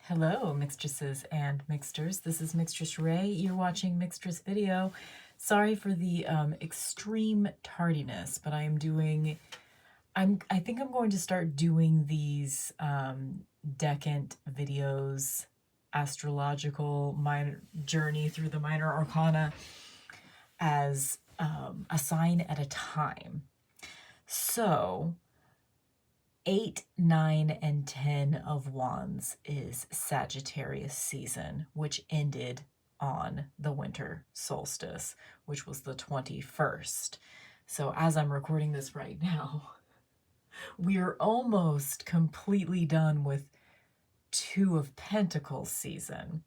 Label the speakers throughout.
Speaker 1: Hello, mixtresses and mixters. This is Mixtress Ray. You're watching Mixtress Video. Sorry for the extreme tardiness, but I think I'm going to start doing these decant videos, astrological minor journey through the minor arcana as a sign at a time. So 8, 9, and 10 of Wands is Sagittarius season, which ended on the winter solstice, which was the 21st. So as I'm recording this right now, we are almost completely done with 2 of Pentacles season.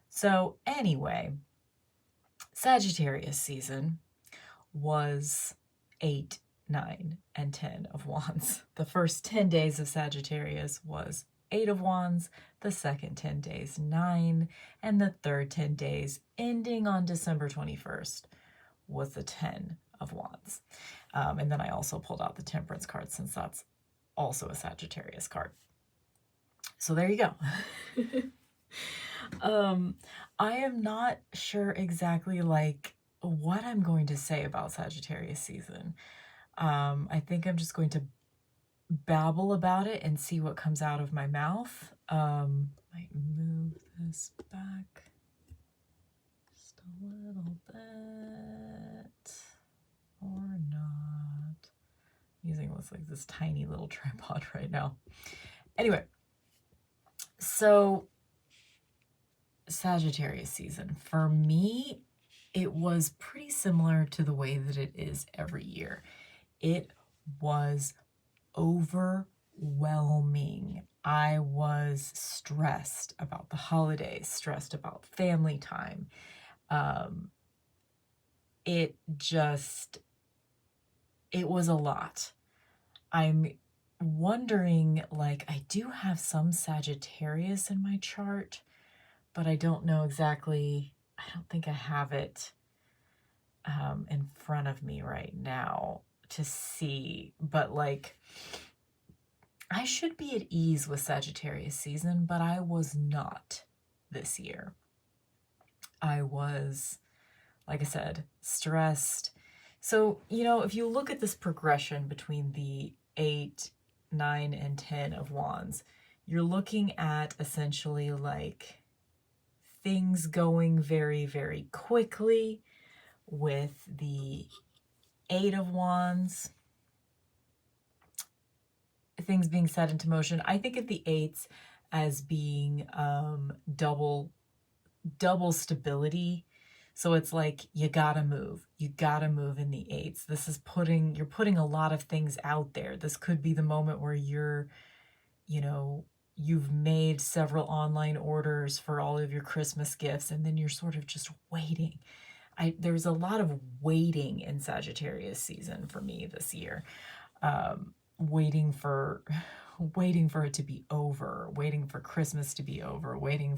Speaker 1: So anyway, Sagittarius season was 8, 9, and 10 of Wands. The first 10 days of Sagittarius was 8 of Wands, the second 10 days 9, and the third 10 days ending on December 21st was the 10 of Wands. And then I also pulled out the Temperance card since that's also a Sagittarius card. So there you go. I am not sure exactly what I'm going to say about Sagittarius season. I think I'm just going to babble about it and see what comes out of my mouth. Might move this back just a little bit or not. I'm using this tiny little tripod right now. Anyway, so Sagittarius season, for me, it was pretty similar to the way that it is every year. It was overwhelming. I was stressed about the holidays, stressed about family time. It was a lot. I'm wondering, I do have some Sagittarius in my chart, but I don't know exactly. I don't think I have it in front of me right now to see, but I should be at ease with Sagittarius season, but I was not this year. I was, like I said, stressed. So, if you look at this progression between the 8, 9, and 10 of Wands, you're looking at essentially things going very, very quickly with the 8 of Wands, things being set into motion. I think of the 8s as being double stability. So it's you gotta move. You gotta move in the 8s. This is you're putting a lot of things out there. This could be the moment where you've made several online orders for all of your Christmas gifts, and then you're sort of just waiting. There's a lot of waiting in Sagittarius season for me this year. Waiting for it to be over, waiting for Christmas to be over, waiting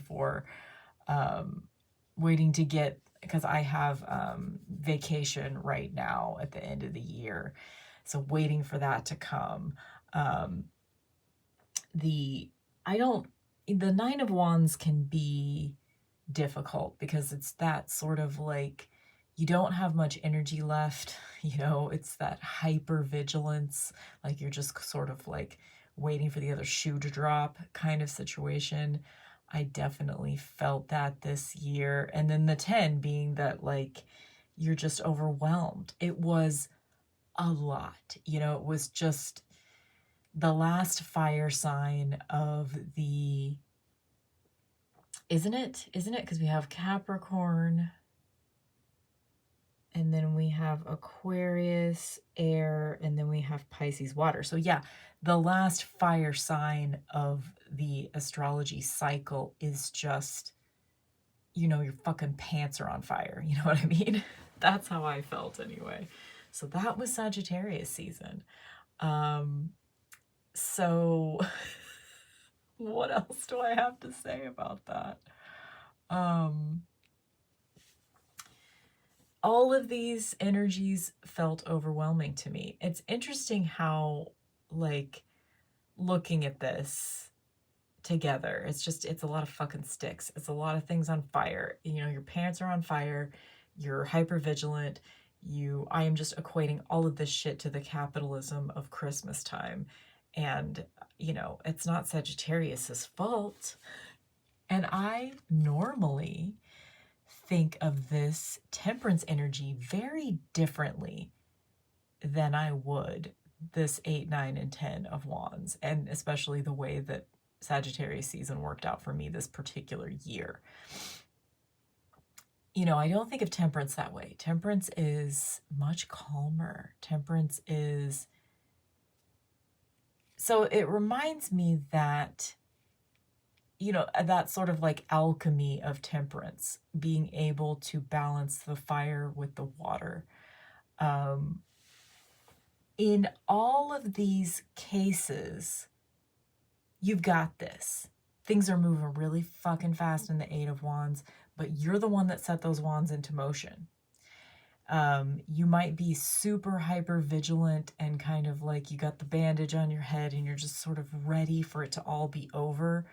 Speaker 1: to get, because I have vacation right now at the end of the year. So waiting for that to come. The 9 of Wands can be difficult because it's that sort of you don't have much energy left, it's that hyper vigilance, you're just sort of waiting for the other shoe to drop kind of situation. I definitely felt that this year. And then the 10 being that you're just overwhelmed. It was a lot, it was just the last fire sign of the, isn't it? Because we have Capricorn, and then we have Aquarius, air, and then we have Pisces, water. So yeah, the last fire sign of the astrology cycle is just, your fucking pants are on fire. You know what I mean? That's how I felt anyway. So that was Sagittarius season. So what else do I have to say about that? All of these energies felt overwhelming to me. It's interesting how, looking at this, together. It's a lot of fucking sticks. It's a lot of things on fire. You know, your parents are on fire. You're hyper vigilant. I am just equating all of this shit to the capitalism of Christmas time. And, you know, it's not Sagittarius's fault. And I normally think of this temperance energy very differently than I would this 8, 9, and 10 of wands, and especially the way that Sagittarius season worked out for me this particular year. You know, I don't think of temperance that way. Temperance is much calmer. Temperance is... So it reminds me that, you know, that sort of like alchemy of temperance, being able to balance the fire with the water. In all of these cases, you've got this. Things are moving really fucking fast in the 8 of wands, but you're the one that set those wands into motion. You might be super hyper vigilant and kind of like you got the bandage on your head and you're just sort of ready for it to all be over.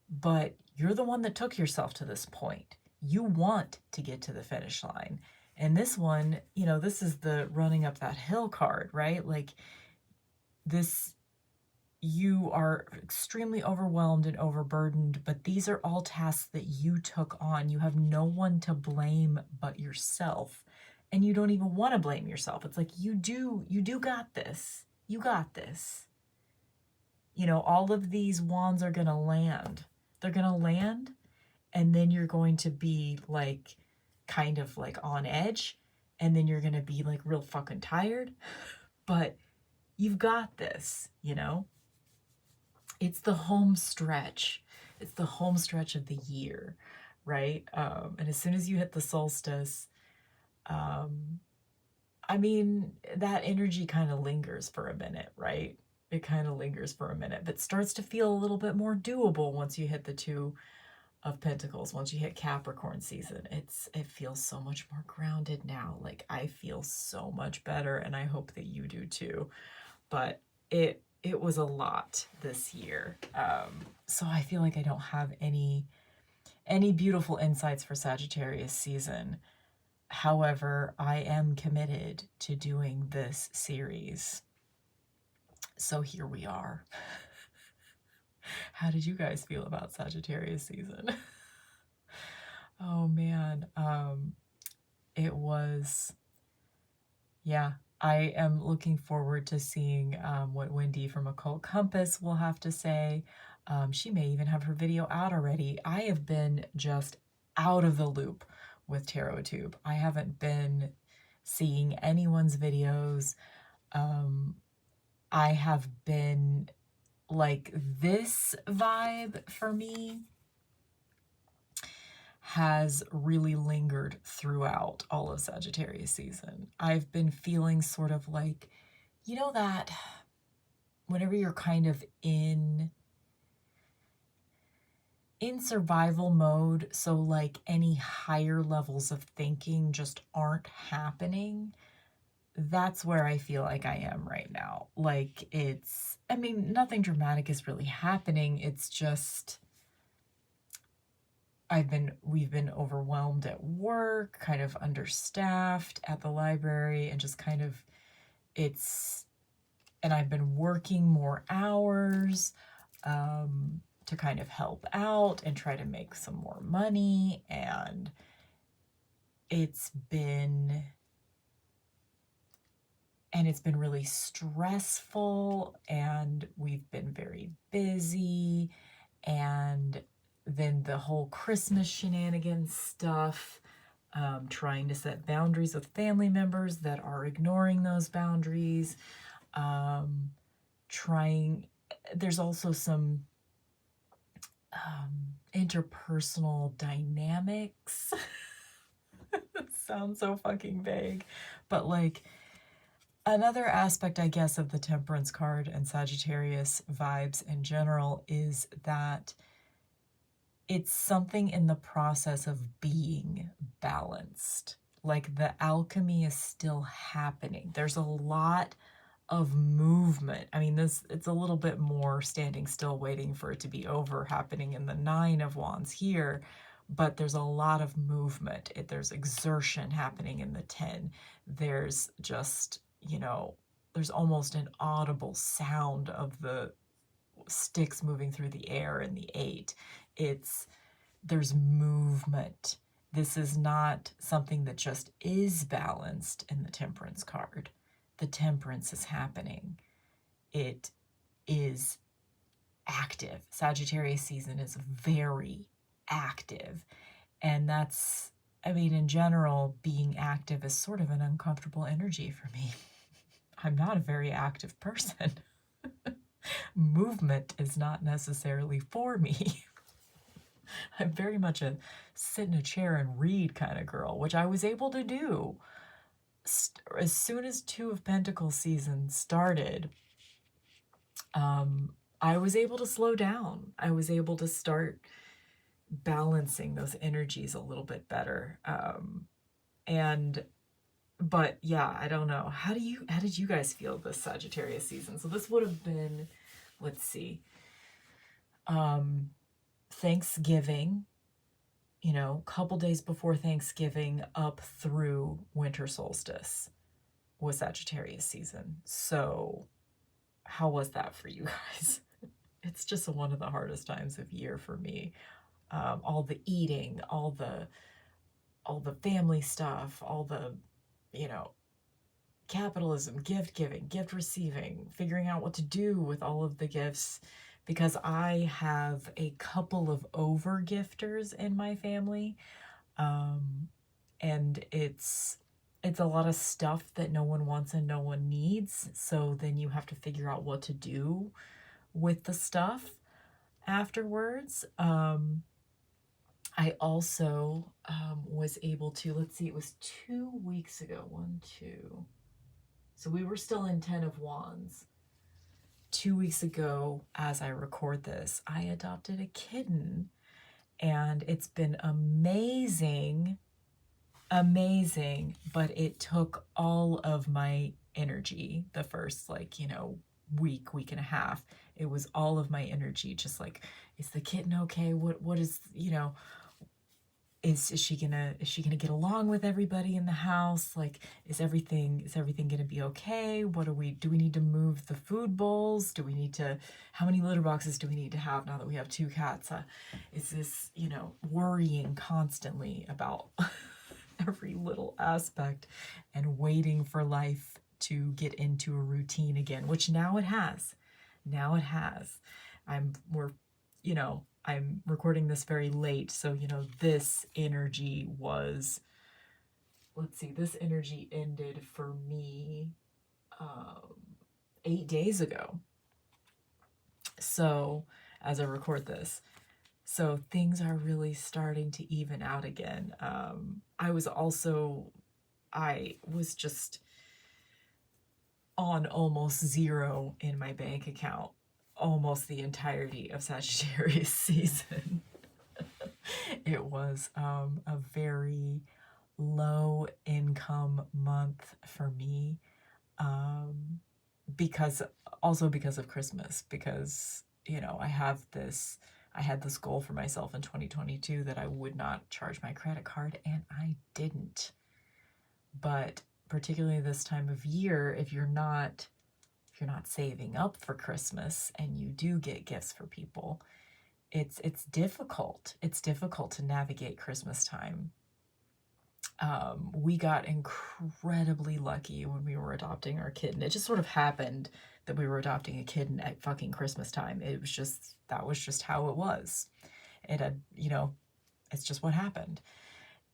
Speaker 1: But you're the one that took yourself to this point. You want to get to the finish line. And this one, you know, this is the running up that hill card, right? Like this, you are extremely overwhelmed and overburdened, but these are all tasks that you took on. You have no one to blame but yourself. And you don't even want to blame yourself. It's like, you do got this. You got this. You know, all of these wands are going to land. They're going to land, and then you're going to be like, kind of like on edge, and then you're going to be like real fucking tired, but you've got this, you know? It's the home stretch. It's the home stretch of the year, right? And as soon as you hit the solstice, I mean, that energy kind of lingers for a minute, right? It kind of lingers for a minute, but starts to feel a little bit more doable once you hit the 2 of Pentacles. Once you hit Capricorn season, it feels so much more grounded now. Like, I feel so much better, and I hope that you do too. But it was a lot this year. So I feel like I don't have any beautiful insights for Sagittarius season. However, I am committed to doing this series. So here we are. How did you guys feel about Sagittarius season? Oh man, it was, yeah, I am looking forward to seeing what Wendy from Occult Compass will have to say. She may even have her video out already. I have been just out of the loop with TarotTube. I haven't been seeing anyone's videos. I have been like, this vibe for me has really lingered throughout all of Sagittarius season. I've been feeling sort of like, you know, that whenever you're kind of in survival mode, so like any higher levels of thinking just aren't happening. That's where I feel like I am right now. Like, it's, I mean, nothing dramatic is really happening. It's just, we've been overwhelmed at work, kind of understaffed at the library, and just kind of, and I've been working more hours to kind of help out and try to make some more money. And it's been really stressful, and we've been very busy, and then the whole Christmas shenanigans stuff, trying to set boundaries with family members that are ignoring those boundaries, there's also some interpersonal dynamics. It sounds so fucking vague, but like, another aspect, I guess, of the Temperance card and Sagittarius vibes in general is that it's something in the process of being balanced. Like, the alchemy is still happening. There's a lot of movement. I mean, it's a little bit more standing still, waiting for it to be over, happening in the Nine of Wands here, but there's a lot of movement. There's exertion happening in the 10. There's just, there's almost an audible sound of the sticks moving through the air in the 8. There's movement. This is not something that just is balanced in the Temperance card. The Temperance is happening. It is active. Sagittarius season is very active. And that's, I mean, in general, being active is sort of an uncomfortable energy for me. I'm not a very active person. Movement is not necessarily for me. I'm very much a sit in a chair and read kind of girl, which I was able to do. As soon as Two of Pentacles season started, I was able to slow down. I was able to start balancing those energies a little bit better. But yeah, I don't know. How did you guys feel this Sagittarius season? So this would have been, let's see, Thanksgiving, couple days before Thanksgiving up through winter solstice was Sagittarius season. So how was that for you guys? It's just one of the hardest times of year for me. All the eating, all the family stuff, all the, capitalism, gift giving, gift receiving, figuring out what to do with all of the gifts, because I have a couple of over gifters in my family. And it's a lot of stuff that no one wants and no one needs. So then you have to figure out what to do with the stuff afterwards. I also was able to, let's see, it was 2 weeks ago, 1, 2. So we were still in 10 of Wands. 2 weeks ago, as I record this, I adopted a kitten, and it's been amazing, but it took all of my energy the first, week and a half. It was all of my energy, just like, is the kitten okay? What is, is she gonna get along with everybody in the house? Like, is everything gonna be okay? Do we need to move the food bowls? How many litter boxes do we need to have now that we have 2 cats? Is this, worrying constantly about every little aspect and waiting for life to get into a routine again, which now it has. I'm recording this very late, so, this energy was, let's see, this energy ended for me 8 days ago. So, as I record this, so things are really starting to even out again. I was just on almost zero in my bank account almost the entirety of Sagittarius season. It was a very low income month for me, because of Christmas, because I had this goal for myself in 2022 that I would not charge my credit card, and I didn't. But particularly this time of year, if you're not saving up for Christmas and you do get gifts for people, it's difficult. It's difficult to navigate Christmas time. We got incredibly lucky when we were adopting our kitten. It just sort of happened that we were adopting a kitten at fucking Christmas time. That was just how it was. It had, it's just what happened.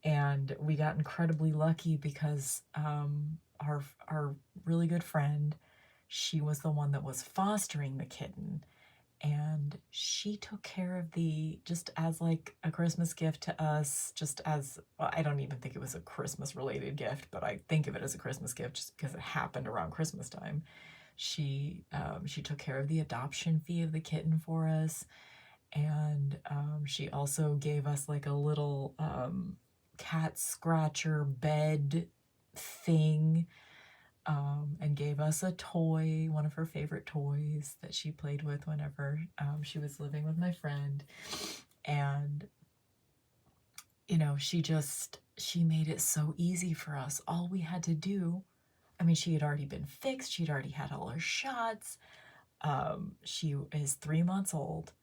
Speaker 1: And we got incredibly lucky because our really good friend, she was the one that was fostering the kitten, and she took care of just as like a Christmas gift to us, I don't even think it was a Christmas related gift, but I think of it as a Christmas gift just because it happened around Christmas time. She took care of the adoption fee of the kitten for us, and she also gave us like a little cat scratcher bed thing and gave us a toy, one of her favorite toys that she played with whenever she was living with my friend. And, you know, she made it so easy for us. All we had to do, I mean, she had already been fixed. She'd already had all her shots. She is 3 months old,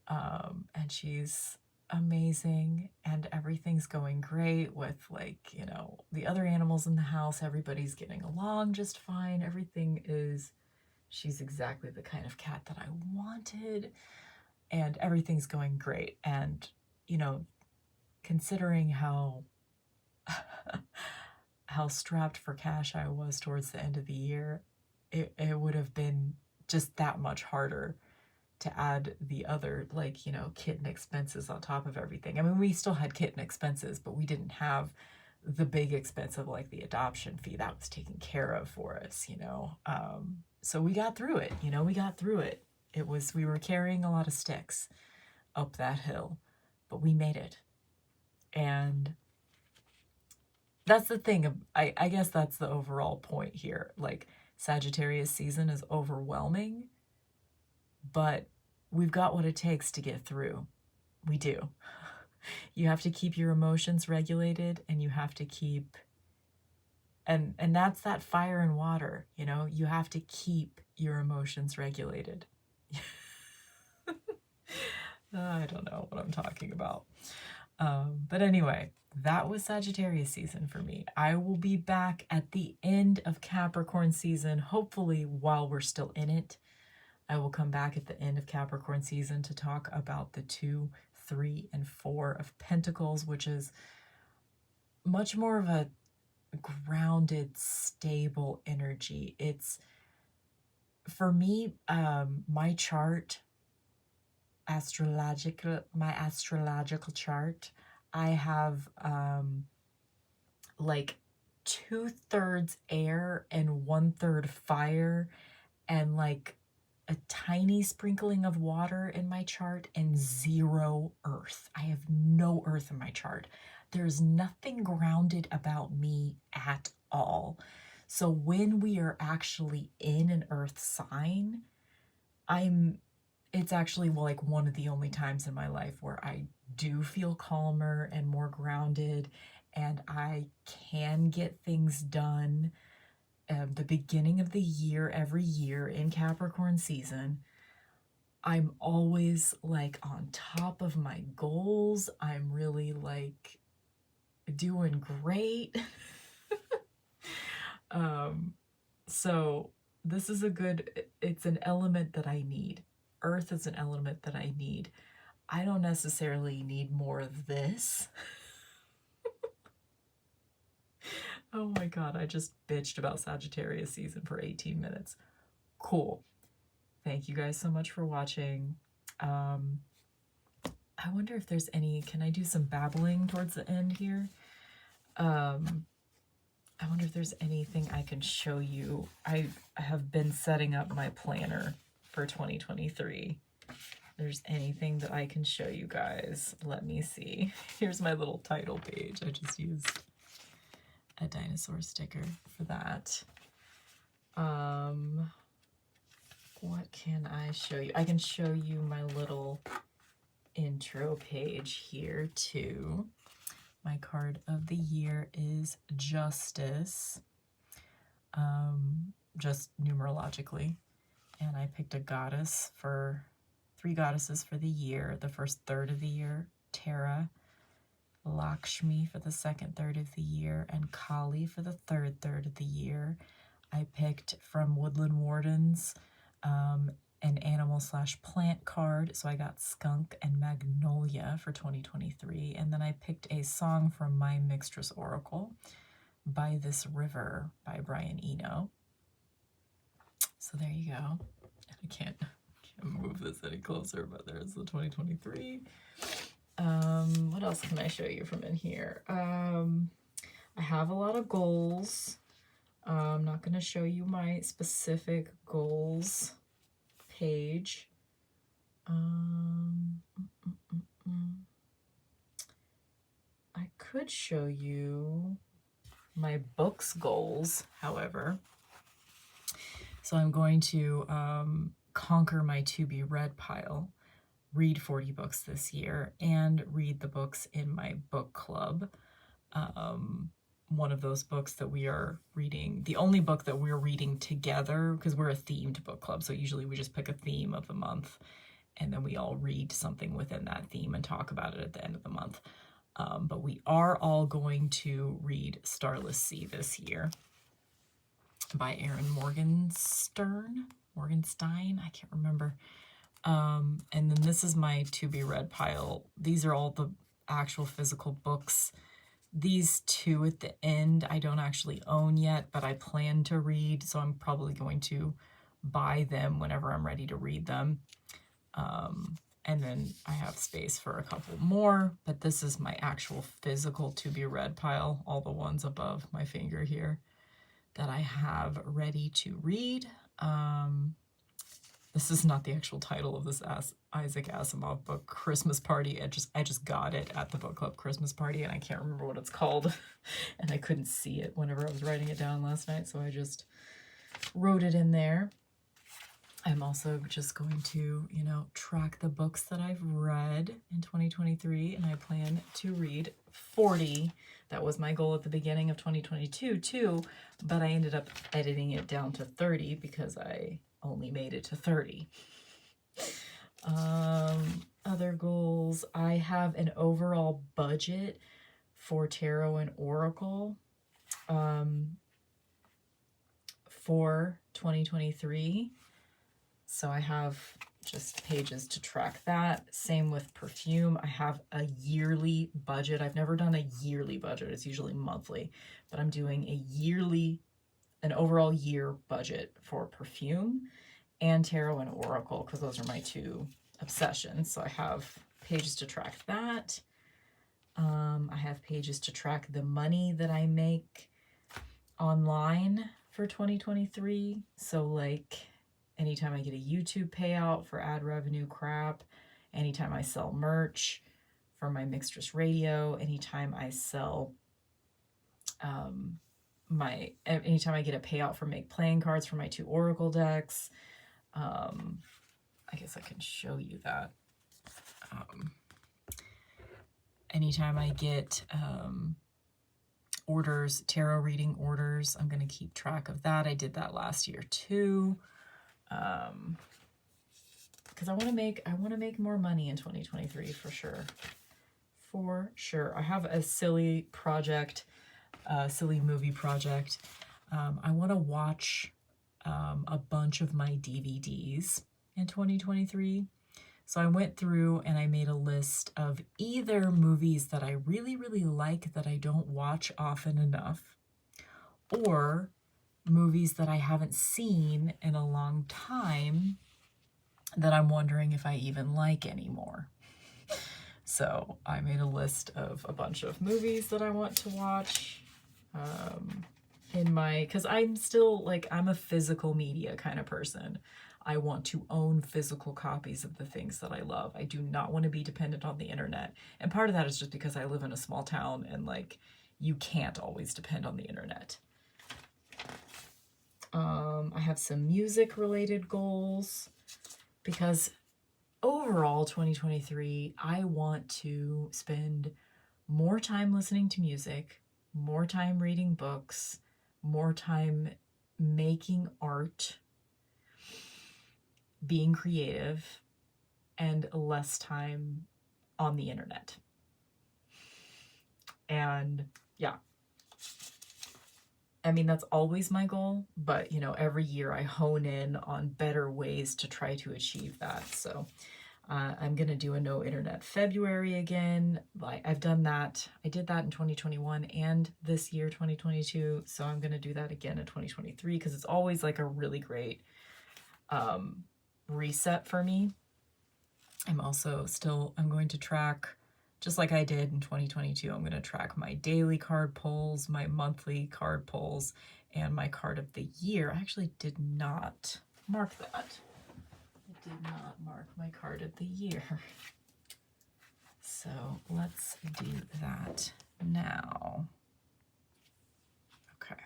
Speaker 1: and she's amazing, and everything's going great with, like, you know, the other animals in the house. Everybody's getting along just fine. She's exactly the kind of cat that I wanted, and everything's going great. And, you know, considering how strapped for cash I was towards the end of the year, it would have been just that much harder to add the other, like, you know, kitten expenses on top of everything. I mean, we still had kitten expenses, but we didn't have the big expense of, like, the adoption fee. That was taken care of for us, you know. So we got through it, you know, we were carrying a lot of sticks up that hill, but we made it. And that's the thing. I guess that's the overall point here. Like, Sagittarius season is overwhelming, but we've got what it takes to get through. We do. You have to keep your emotions regulated, and you have to keep, and that's that fire and water, you know, you have to keep your emotions regulated. I don't know what I'm talking about. But anyway, that was Sagittarius season for me. I will be back at the end of Capricorn season, hopefully while we're still in it. I will come back at the end of Capricorn season to talk about the 2, 3, and 4 of Pentacles, which is much more of a grounded, stable energy. It's, for me, my astrological chart, I have like 2/3 air and 1/3 fire, and like a tiny sprinkling of water in my chart, and 0 earth. I have no earth in my chart. There's nothing grounded about me at all. So when we are actually in an earth sign, it's actually, well, like, one of the only times in my life where I do feel calmer and more grounded, and I can get things done. The beginning of the year, every year in Capricorn season, I'm always, like, on top of my goals. I'm really, like, doing great. So this is it's an element that I need. Earth is an element that I need. I don't necessarily need more of this. Oh my God, I just bitched about Sagittarius season for 18 minutes. Cool. Thank you guys so much for watching. I wonder if there's can I do some babbling towards the end here? I wonder if there's anything I can show you. I have been setting up my planner for 2023. There's anything that I can show you guys. Let me see. Here's my little title page. I just used a dinosaur sticker for that. What can I show you? I can show you my little intro page here too. My card of the year is Justice, just numerologically. And I picked a goddess for 3 goddesses for the year. The first third of the year, Tara, Lakshmi for the second third of the year, and Kali for the third of the year. I picked from Woodland Wardens an animal/plant card, so I got Skunk and Magnolia for 2023, and then I picked a song from my Mixtress Oracle, By This River by Brian Eno. So there you go. I can't move this any closer, but there's the 2023. What else can I show you from in here? I have a lot of goals. I'm not going to show you my specific goals page. I could show you my books goals, however. So I'm going to conquer my to-be-read pile, read 40 books this year, and read the books in my book club. One of those books that we are reading, the only book that we're reading together, because we're a themed book club, so usually we just pick a theme of the month, and then we all read something within that theme and talk about it at the end of the month. But we are all going to read Starless Sea this year by Erin Morgenstein, I can't remember. And then this is my to-be-read pile. These are all the actual physical books. These two at the end I don't actually own yet, but I plan to read, so I'm probably going to buy them whenever I'm ready to read them. And then I have space for a couple more, but this is my actual physical to-be-read pile, all the ones above my finger here that I have ready to read. This is not the actual title of this Isaac Asimov book, Christmas Party. I just got it at the book club Christmas Party, and I can't remember what it's called, and I couldn't see it whenever I was writing it down last night, so I just wrote it in there. I'm also just going to, track the books that I've read in 2023, and I plan to read 40. That was my goal at the beginning of 2022 too, but I ended up editing it down to 30 because I only made it to 30. Other goals, I have an overall budget for tarot and oracle for 2023. So I have just pages to track that. Same with perfume. I have a yearly budget. I've never done a yearly budget. It's usually monthly, but I'm doing an overall year budget for perfume and tarot and oracle, because those are my two obsessions. So I have pages to track that. I have pages to track the money that I make online for 2023. So like anytime I get a YouTube payout for ad revenue crap, anytime I sell merch for my Mixtress Radio, anytime I sell anytime I get a payout for make playing cards for my 2 oracle decks. I guess I can show you that. Anytime I get orders, tarot reading orders, I'm going to keep track of that. I did that last year too. Because I want to make more money in 2023 for sure. For sure. I have a silly project, silly movie project. I want to watch a bunch of my DVDs in 2023. So I went through and I made a list of either movies that I really, really like that I don't watch often enough, or movies that I haven't seen in a long time that I'm wondering if I even like anymore. So I made a list of a bunch of movies that I want to watch because I'm still I'm a physical media kind of person. I want to own physical copies of the things that I love. I do not want to be dependent on the internet. And part of that is just because I live in a small town and you can't always depend on the internet. I have some music related goals because overall 2023, I want to spend more time listening to music, more time reading books, more time making art, being creative, and less time on the internet. And yeah, I mean, that's always my goal, but every year I hone in on better ways to try to achieve that. So I'm going to do a no internet February again. I've done that. I did that in 2021 and this year, 2022. So I'm going to do that again in 2023 because it's always a really great reset for me. I'm going to track, just like I did in 2022, I'm going to track my daily card pulls, my monthly card pulls, and my card of the year. I actually did not mark that. I did not mark my card of the year. So let's do that now. Okay.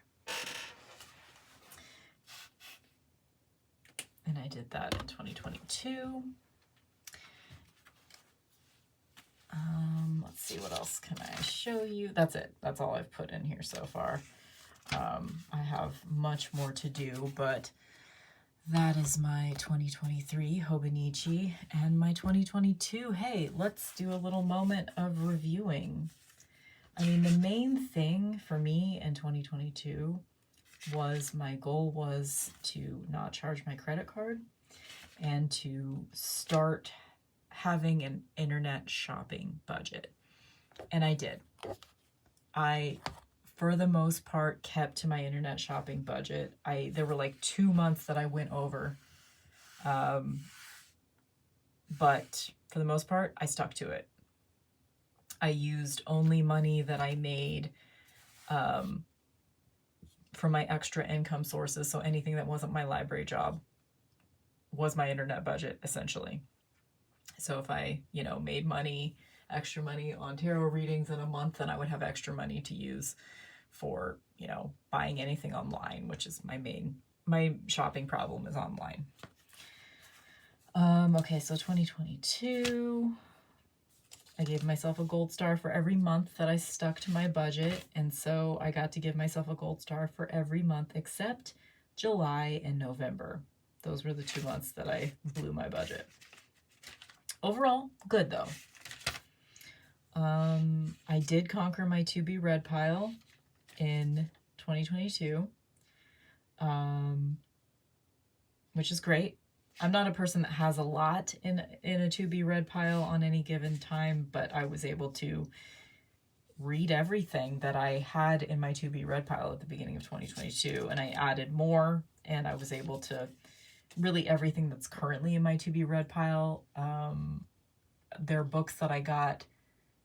Speaker 1: And I did that in 2022. Let's see, what else can I show you? That's it. That's all I've put in here so far. I have much more to do, but that is my 2023 Hobonichi and my 2022. Hey, let's do a little moment of reviewing. I mean, the main thing for me in 2022 was my goal was to not charge my credit card and to start having an internet shopping budget. And I did. I, for the most part, kept to my internet shopping budget. There were like 2 months that I went over. But for the most part, I stuck to it. I used only money that I made from my extra income sources. So anything that wasn't my library job was my internet budget, essentially. So if I, made extra money on tarot readings in a month, then I would have extra money to use for, buying anything online, which is my shopping problem is online. Okay, so 2022, I gave myself a gold star for every month that I stuck to my budget. And so I got to give myself a gold star for every month except July and November. Those were the 2 months that I blew my budget. Overall, good though. I did conquer my to be read pile in 2022, which is great. I'm not a person that has a lot in a to be read pile on any given time, but I was able to read everything that I had in my to be read pile at the beginning of 2022, and I added more, and I was able to really everything that's currently in my to be read pile. They're books that I got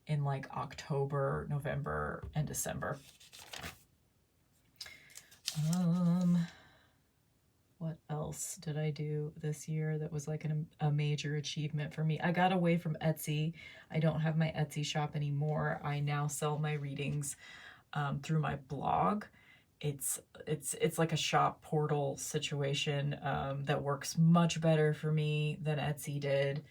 Speaker 1: in like October, November, and December. What else did I do this year that was like a major achievement for me? I got away from Etsy. I don't have my Etsy shop anymore. I now sell my readings through my blog. It's like a shop portal situation that works much better for me than Etsy did.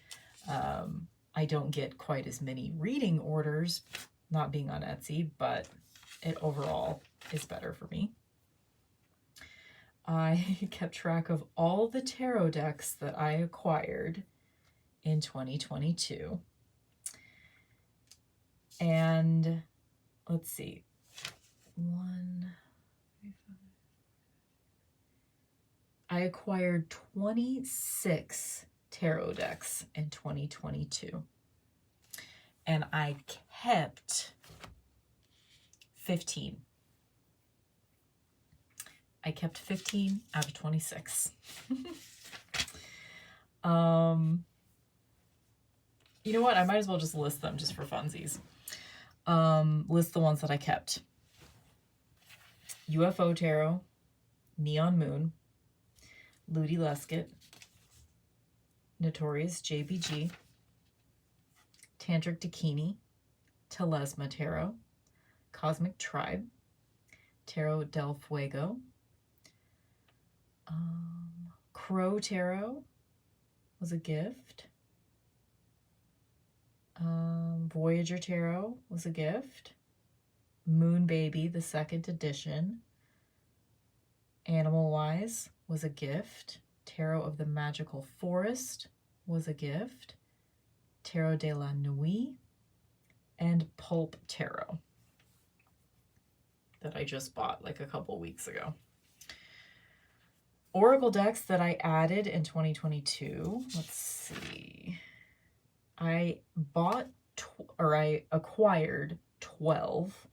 Speaker 1: I don't get quite as many reading orders not being on Etsy, but it overall is better for me. I kept track of all the tarot decks that I acquired in 2022. And let's see. 1, 3, 5. I acquired 26 tarot decks in 2022. And I kept 15. I kept 15 out of 26. You know what? I might as well just list them just for funsies. List the ones that I kept. UFO Tarot, Neon Moon, Ludi Lescott, Notorious JBG, Tantric Dakini, Telesma Tarot, Cosmic Tribe, Tarot del Fuego, Crow Tarot was a gift. Voyager Tarot was a gift. Moon Baby, the 2nd edition. Animal Wise was a gift. Tarot of the Magical Forest was a gift. Tarot de la Nuit. And Pulp Tarot that I just bought like a couple weeks ago. Oracle decks that I added in 2022. Let's see. I acquired 12.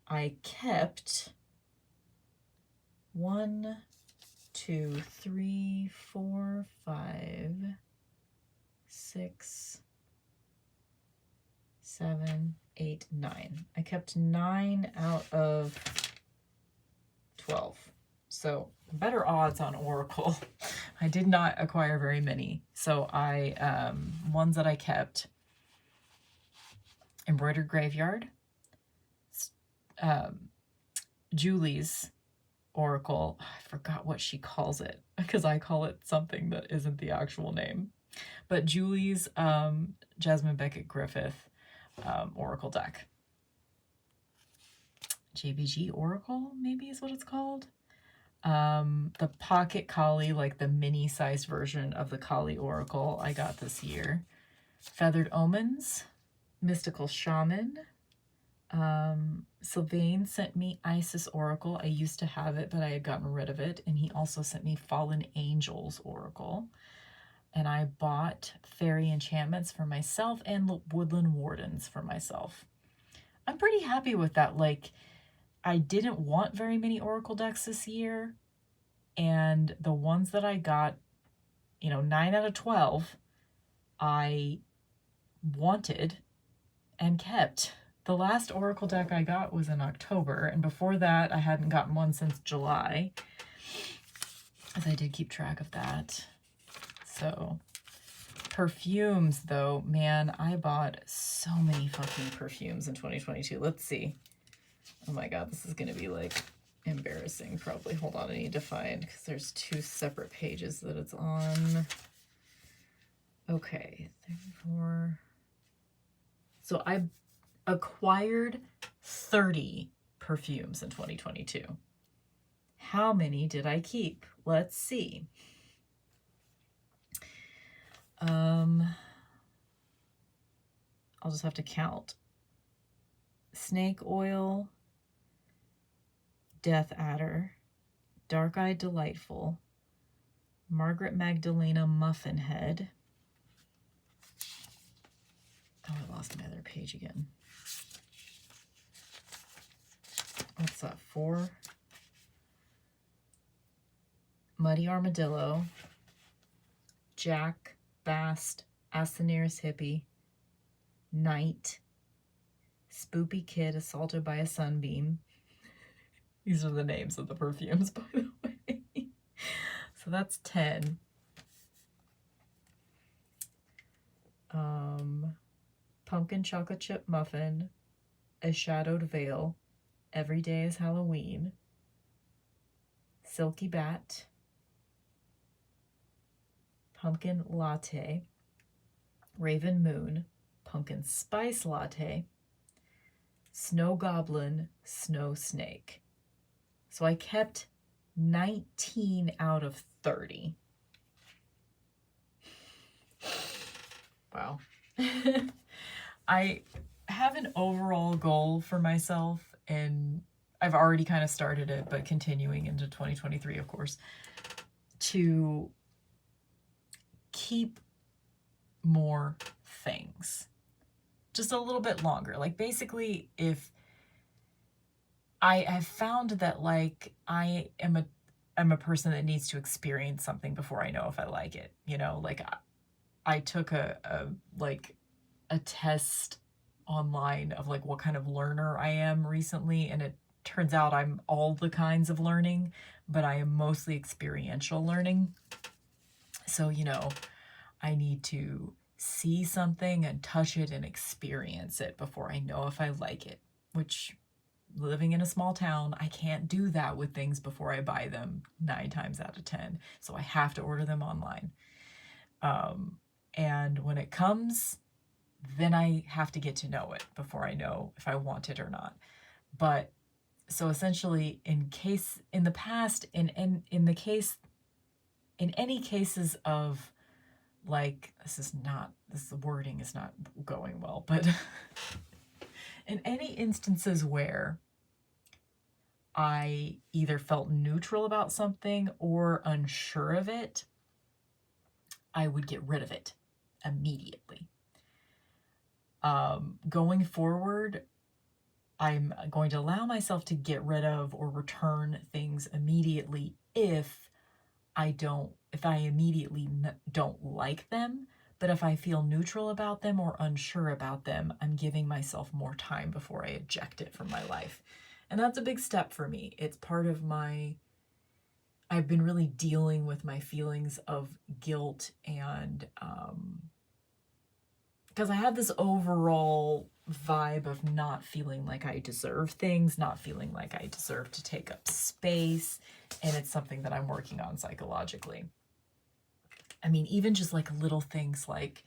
Speaker 1: I kept 1, 2, 3, 4, 5, 6, 7, 8, 9. I kept 9 out of 12. So better odds on Oracle. I did not acquire very many. So ones that I kept: Embroidered Graveyard, Julie's Oracle. I forgot what she calls it. because I call it something that isn't the actual name. But Julie's Jasmine Beckett Griffith Oracle deck. JBG Oracle, maybe is what it's called. The Pocket Kali, like the mini-sized version of the Kali Oracle I got this year. Feathered Omens, Mystical Shaman. Sylvain sent me Isis Oracle. I used to have it, but I had gotten rid of it. And he also sent me Fallen Angels Oracle. And I bought Fairy Enchantments for myself and Woodland Wardens for myself. I'm pretty happy with that. Like, I didn't want very many Oracle decks this year. And the ones that I got, 9 out of 12, I wanted and kept. The last Oracle deck I got was in October, and before that I hadn't gotten one since July, as I did keep track of that. So, perfumes though, man, I bought so many fucking perfumes in 2022. Let's see. Oh my god, this is gonna be like embarrassing probably. Hold on, I need to find, because there's 2 separate pages that it's on. Okay, 34. So I acquired 30 perfumes in 2022. How many did I keep? Let's see. I'll just have to count. Snake Oil, Death Adder, Dark Eyed Delightful, Margaret Magdalena Muffin Head. Oh, I lost my other page again. What's that, 4? Muddy Armadillo, Jack, Bast, Ask the Nearest Hippie, Night, Spoopy Kid Assaulted by a Sunbeam. These are the names of the perfumes, by the way. So that's 10. Pumpkin Chocolate Chip Muffin, A Shadowed Veil, Every Day is Halloween, Silky Bat, Pumpkin Latte, Raven Moon, Pumpkin Spice Latte, Snow Goblin, Snow Snake. So I kept 19 out of 30. Wow. I have an overall goal for myself, and I've already kind of started it, but continuing into 2023, of course, to keep more things just a little bit longer. Like, basically, if I have found that, like, I'm a person that needs to experience something before I know if I like it, like I took a test online of like what kind of learner I am recently, and it turns out I'm all the kinds of learning, but I am mostly experiential learning. So, I need to see something and touch it and experience it before I know if I like it, which, living in a small town, I can't do that with things before I buy them 9 times out of 10. So I have to order them online. And when it comes, then I have to get to know it before I know if I want it or not. But so essentially, in the past, in any cases of, like, this wording is not going well, but in any instances where I either felt neutral about something or unsure of it, I would get rid of it immediately. Going forward, I'm going to allow myself to get rid of or return things immediately if I immediately don't like them. But if I feel neutral about them or unsure about them, I'm giving myself more time before I eject it from my life. And that's a big step for me. It's part of I've been really dealing with my feelings of guilt, and because I have this overall vibe of not feeling like I deserve things, not feeling like I deserve to take up space. And it's something that I'm working on psychologically. I mean, even just like little things like,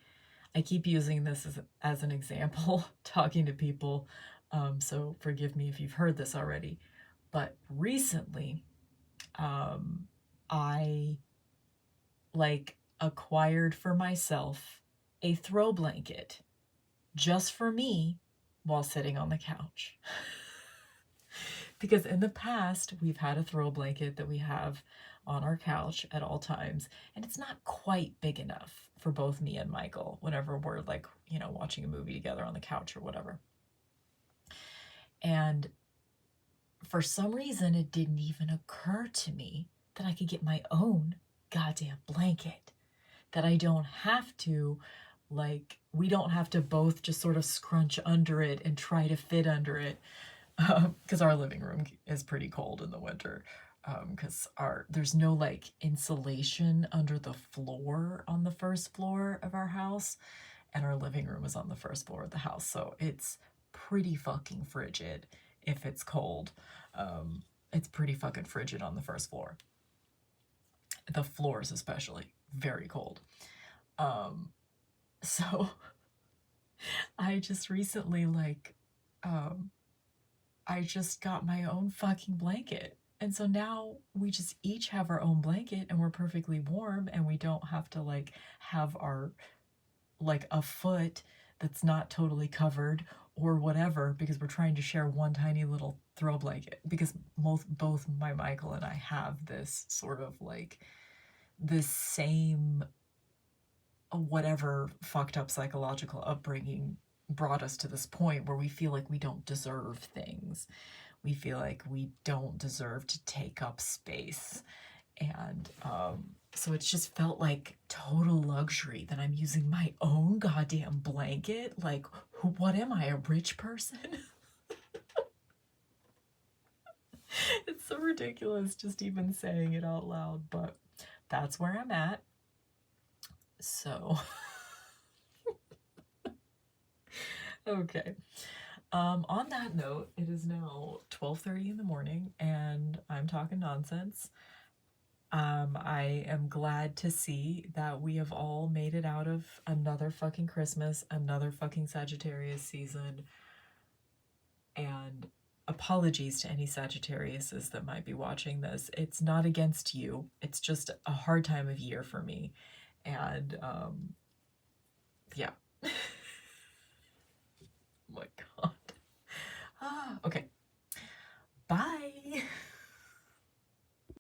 Speaker 1: I keep using this as an example, talking to people. So forgive me if you've heard this already. But recently, I like acquired for myself a throw blanket just for me while sitting on the couch. Because in the past, we've had a throw blanket that we have on our couch at all times, and it's not quite big enough for both me and Michael whenever we're like, you know, watching a movie together on the couch or whatever. And for some reason, it didn't even occur to me that I could get my own goddamn blanket, that I don't have to, like, we don't have to both just sort of scrunch under it and try to fit under it, because our living room is pretty cold in the winter, because there's no like insulation under the floor on the first floor of our house, and our living room is on the first floor of the house, so it's pretty fucking frigid if it's cold. It's pretty fucking frigid on the first floor. The floors especially, very cold. So I just recently like I just got my own fucking blanket. And so now we just each have our own blanket and we're perfectly warm, and we don't have to like have our like a foot that's not totally covered or whatever, because we're trying to share one tiny little throw blanket, because both my Michael and I have this sort of like this same whatever fucked up psychological upbringing brought us to this point where we feel like we don't deserve things. We feel like we don't deserve to take up space. And so it's just felt like total luxury that I'm using my own goddamn blanket. Like, what am I, a rich person? It's so ridiculous just even saying it out loud, but that's where I'm at. So, okay. On that note, it is now 12:30 in the morning and I'm talking nonsense. I am glad to see that we have all made it out of another fucking Christmas, another fucking Sagittarius season. And apologies to any Sagittariuses that might be watching this. It's not against you. It's just a hard time of year for me. And yeah. Oh my God. Okay. Bye.